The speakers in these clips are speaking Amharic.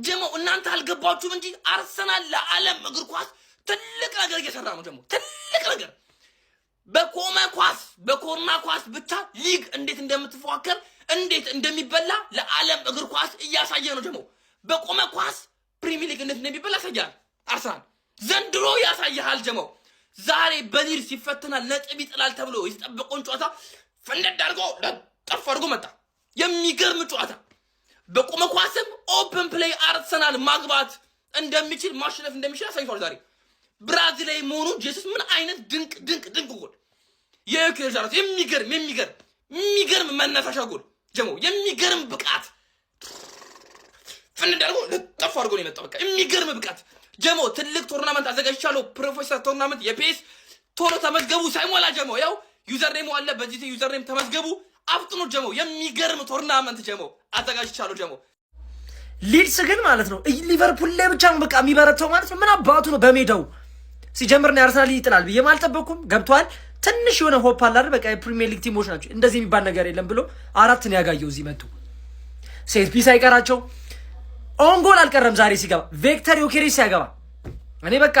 ጀሞ እናንተ አልገባችሁም እንጂ አርሰናል ለዓለም እግር ኳስ ትልቅ ነገር እየሰራ ነው። ጀሞ ትልቅ ነገር በቆመ ኳስ በኮርና ኳስ ብቻ ሊግ እንዴት እንደምትፎካከር እንዴት እንደሚበላ ለዓለም እግር ኳስ እያሳየ ነው። ጀሞ በቆመ ኳስ ፕሪሚየር ሊግ እንዴት እንደሚበላ ያሳያል። አርሰናል ዘንድሮ ያሳያል። ጀሞ ዛሬ በሊድ ሲፈተናል ነጥብ ይጥላል ተብሎ የተጠበቀውን ጨዋታ ፈንደድ አድርጎ ለጠፍ አድርጎ መጣ። የሚገርም ጨዋታ በቆመ ኳስም ኦፕን ፕሌይ አርሰናል ማግባት እንደሚችል ማሸነፍ እንደሚችል አሳይቷል። ዛሬ ብራዚላዊ መሆኑ ጄሱስ ምን አይነት ድንቅ ድንቅ ድንቅ ጎል የዩክሬን ዛሬ የሚገርም መነሳሻ ጎል ጀሞ የሚገርም ብቃት ፈንደድ አድርጎ ለጠፍ አድርጎ ነው የመጣው። በቃ የሚገርም ብቃት ጀሞ ትልቅ ቶርናመንት አዘጋጅቻለሁ። ፕሮፌሰር ቶርናመንት የፔስ ቶሎ ተመዝገቡ ሳይሞላ ጀሞ ያው ዩዘርኔሙ አለ። በዚህ ዩዘርኔም ተመዝገቡ አፍጥኑ ጀሞ የሚገርም ቶርናመንት ጀሞ አዘጋጅቻለሁ። ጀሞ ሊድስ ግን ማለት ነው ሊቨርፑል ላይ ብቻ ነው በቃ የሚበረታው ማለት ነው። ምን አባቱ ነው በሜዳው ሲጀምር ነው አርሰናል ይጥላል ብዬ አልጠበቅኩም። ገብቷል። ትንሽ የሆነ ሆፕ አለ አይደል? በቃ የፕሪሚየር ሊግ ቲሞች ናቸው እንደዚህ የሚባል ነገር የለም ብሎ አራትን ያጋየው እዚህ መጡ። ሴት ፒስ አይቀራቸው ኦንጎል አልቀረም ዛሬ ሲገባ ቬክተር ዮኬሬስ ሲያገባ እኔ በቃ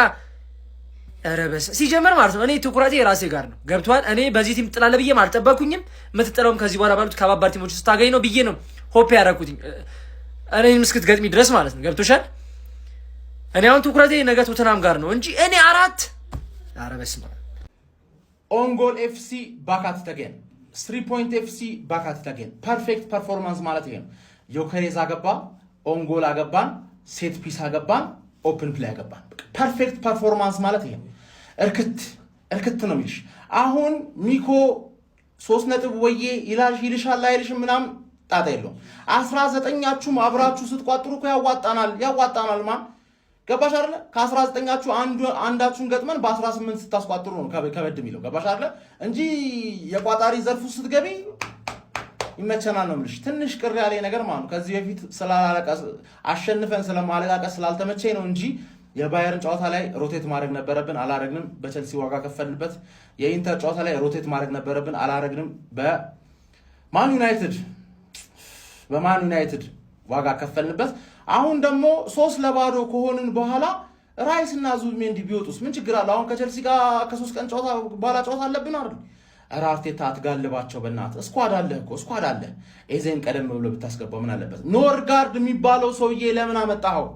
ረበስ ሲጀምር ማለት ነው እኔ ትኩረቴ የራሴ ጋር ነው። ገብቷል። እኔ በዚህ ቲም ጥላለ ብዬ አልጠበቅኩኝም። የምትጥለውም ከዚህ በኋላ ባሉት ከባባድ ቲሞች ስታገኝ ነው ብዬ ነው ሆፕ ያደረኩት እኔም እስክትገጥሚ ድረስ ማለት ነው። ገብቶሻል። እኔ አሁን ትኩረቴ ነገ ቶተናም ጋር ነው እንጂ እኔ አራት ረበስ ነው። ኦንጎል ኤፍሲ ባካት ተገን 3 ፖይንት ኤፍሲ ባካት ተገን ፐርፌክት ፐርፎርማንስ ማለት ይሄ ነው። ዮኬሬዝ አገባ፣ ኦንጎል አገባን፣ ሴት ፒስ አገባን፣ ኦፕን ፕሌይ አገባን። ፐርፌክት ፐርፎርማንስ ማለት ይሄ ነው። እርክት ነው የሚልሽ። አሁን ሚኮ 3 ነጥብ ወዬ ይልሻል አይልሽም ምናምን ጣጣ የለውም። 19ኛችሁም አብራችሁ ስትቋጥሩ እኮ ያዋጣናል ማን ገባሽ አይደለ? ከ19ኛችሁ አንዳችሁን ገጥመን በ18 ስታስቋጥሩ ነው ከበድ የሚለው ገባሽ አይደለ? እንጂ የቋጣሪ ዘርፉ ስትገቢ ይመቸናል ነው የምልሽ። ትንሽ ቅር ያለኝ ነገር ማለት ነው ከዚህ በፊት ስላላለቀስ አሸንፈን ስለማለቃቀስ ስላልተመቸኝ ነው እንጂ የባየርን ጨዋታ ላይ ሮቴት ማድረግ ነበረብን፣ አላረግንም። በቸልሲ ዋጋ ከፈልንበት። የኢንተር ጨዋታ ላይ ሮቴት ማድረግ ነበረብን፣ አላረግንም። በማን ዩናይትድ ዋጋ ከፈልንበት። አሁን ደግሞ 3-0 ከሆንን በኋላ ራይስ እና ዙቢሜንዲ ቢወጡስ ምን ችግር አለ? አሁን ከቸልሲ ጋር ከ3 ቀን ጨዋታ በኋላ ጨዋታ አለብን አይደል? አርቴታ አትጋልባቸው በእናትህ። ስኳድ አለ። ኤዜን ቀደም ብሎ ብታስገባው ምን አለበት? ኖርጋርድ የሚባለው ሰውዬ ለምን አመጣኸው?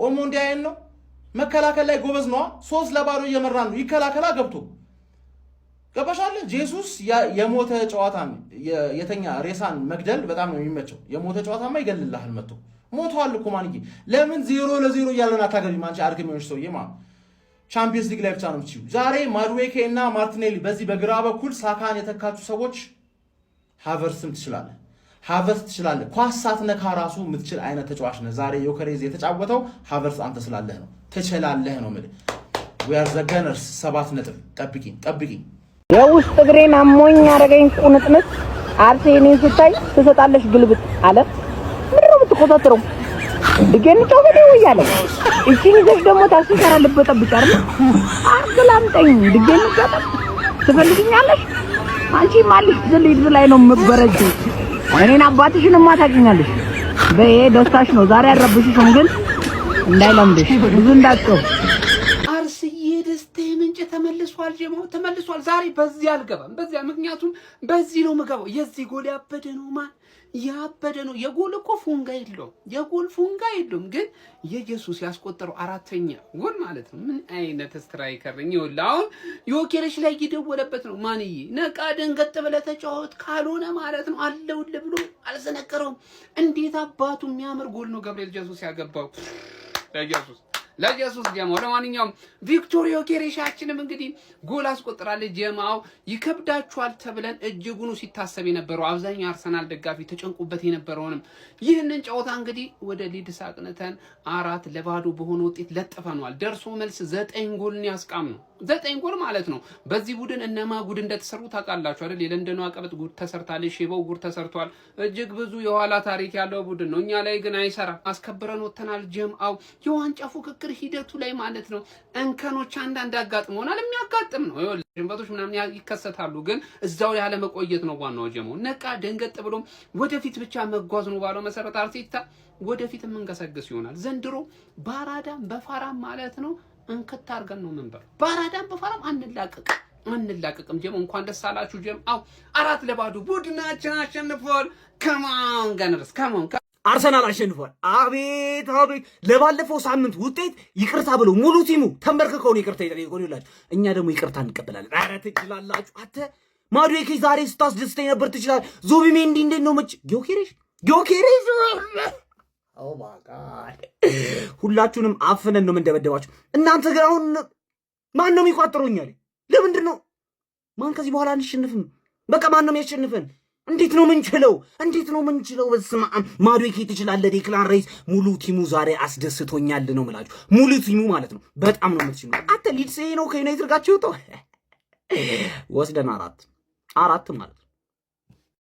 ቆሞ እንዲያየን ነው። መከላከል ላይ ጎበዝ ነዋ። 3-0 እየመራን ነው። ይከላከላ ገብቶ ገባሻለ። ጄሱስ የሞተ ጨዋታን የተኛ ሬሳን መግደል በጣም ነው የሚመቸው። የሞተ ጨዋታማ ይገልልሃል መጥቶ ሞቷል እኮ ማንዬ። ለምን 0-0 እያለን አታገቢም አንቺ አድክሜዎች ሰውዬ ማለት ቻምፒየንስ ሊግ ላይ ብቻ ነው የምትችይው። ዛሬ ማድዌኬ እና ማርቲኔሊ በዚህ በግራ በኩል ሳካን የተካቹ ሰዎች ሃቨርትስም ትችላለህ። ኳስ ሳትነካ ራሱ የምትችል አይነት ተጫዋች ነህ። ዛሬ ዮኬሬዝ የተጫወተው ሃቨርትስ አንተ ስላለህ ነው። ትችላለህ ነው የምልህ። we are the gunners 7 ነጥብ ጠብቂኝ። የውስጥ እግሬን አሞኝ አረገኝ ቁንጥንጥ አርሴኔን ስታይ ትሰጣለሽ ግልብጥ አለ። ምንድነው የምትቆጣጥረው? ድገን ጮኸደ ወያለ እቺን ይዘሽ ደግሞ ታክሲ ሰራልበት ጠብቂ አይደል? አርግላምጠኝ ድገን ጮኸ ትፈልጊኛለሽ? አንቺ ማልሽ ዝልይድ ላይ ነው መበረጅ። እኔን አባትሽንማ ታውቂኛለሽ። በይ ደስታሽ ነው ዛሬ አረብሽሽም ግን እንዳይለምድሽ ብዙ እንዳትጮህ። አርስዬ ደስታዬ ምንጭ ተመልሷል። ጀማው ተመልሷል። ዛሬ በዚህ አልገባም። በዚያ ምክንያቱም በዚህ ነው የምገባው። የዚህ ጎል ያበደ ነው። የጎል እኮ ፉንጋ የለውም። ግን የኢየሱስ ያስቆጠረው 4ኛ ጎል ማለት ነው። ምን አይነት ስትራይከር ነው ይኸውልህ። አሁን ዮኬሬሽ ላይ እየደወለበት ነው። ማንዬ ነቃ ደንገጥ ብለህ ተጫወት ካልሆነ ማለት ነው አለውልህ ብሎ አልዘነቀረውም። እንዴት አባቱ የሚያምር ጎል ነው ገብርኤል ጄሱስ ያገባው። ለኢየሱስ ጀማው። ለማንኛውም ቪክቶር ዮኬሬሻችንም እንግዲህ ጎል አስቆጥራለች። ጀማው ይከብዳችኋል ተብለን እጅጉኑ ሲታሰብ የነበረው አብዛኛው አርሰናል ደጋፊ ተጨንቁበት የነበረውንም ይህንን ጨዋታ እንግዲህ ወደ ሊድስ አቅንተን 4-0 በሆነ ውጤት ለጥፈናል። ደርሶ መልስ 9 ጎልን ያስቃም ነው። 9 ጎል ማለት ነው። በዚህ ቡድን እነማ ጉድ እንደተሰሩ ታውቃላችሁ አይደል? የለንደኑ አቀበት ጉድ ተሰርታለች፣ ሼባው ጉድ ተሰርቷል። እጅግ ብዙ የኋላ ታሪክ ያለው ቡድን ነው። እኛ ላይ ግን አይሰራ። አስከብረን ወተናል። ጀምአው የዋንጫ ፉክክር ሂደቱ ላይ ማለት ነው እንከኖች አንዳንድ ያጋጥመውናል። የሚያጋጥም ነው። ይኸውልህ ጅንበቶች ምናምን ይከሰታሉ፣ ግን እዛው ያለ መቆየት ነው ዋናው። ጀምአው ነቃ ደንገጥ ብሎ ወደፊት ብቻ መጓዝ ነው ባለው መሰረት አርቴታ ወደፊት የምንገሰግስ ይሆናል። ዘንድሮ ባራዳም በፋራም ማለት ነው እንከታ አርገን ነው መንበር። ባራዳም በፋራም አንላቀቅም። ጀም እንኳን ደስ አላችሁ ጀም። 4-2 ቡድናችን አሸንፏል። ከማን ገነርስ ከማን አርሰናል አሸንፏል። አቤት አቤት! ለባለፈው ሳምንት ውጤት ይቅርታ ብሎ ሙሉ ቲሙ ተንበርክከው ነው ይቅርታ ይጠይቁን ይላችሁ። እኛ ደግሞ ይቅርታ እንቀበላለን። ኧረ ትችላላችሁ። አተ ማዱዌኬ ዛሬ ስታስደስተኝ ነበር። ትችላል። ዙቢሜንዲ እንዴት ነው መች ጊዮኬሬሽ ኦ ማይ ጋድ! ሁላችሁንም አፍነን ነው የምንደበደባችሁ። እናንተ ግን አሁን ማን ነው የሚቋጥሩኛል? ለምንድን ነው ማን ከዚህ በኋላ አንሸንፍም? በቃ ማን ነው የሚያሸንፈን? እንዴት ነው ምንችለው? በስመ አብ! ማዱዌኬ ትችላለህ። ዴክላን ራይስ ሙሉ ቲሙ ዛሬ አስደስቶኛል ነው የምላችሁ። ሙሉ ቲሙ ማለት ነው። በጣም ነው የምትችሉ። አተ ሊድስ ነው ከዩናይትድ ጋር ወስደን 4 ማለት ነው።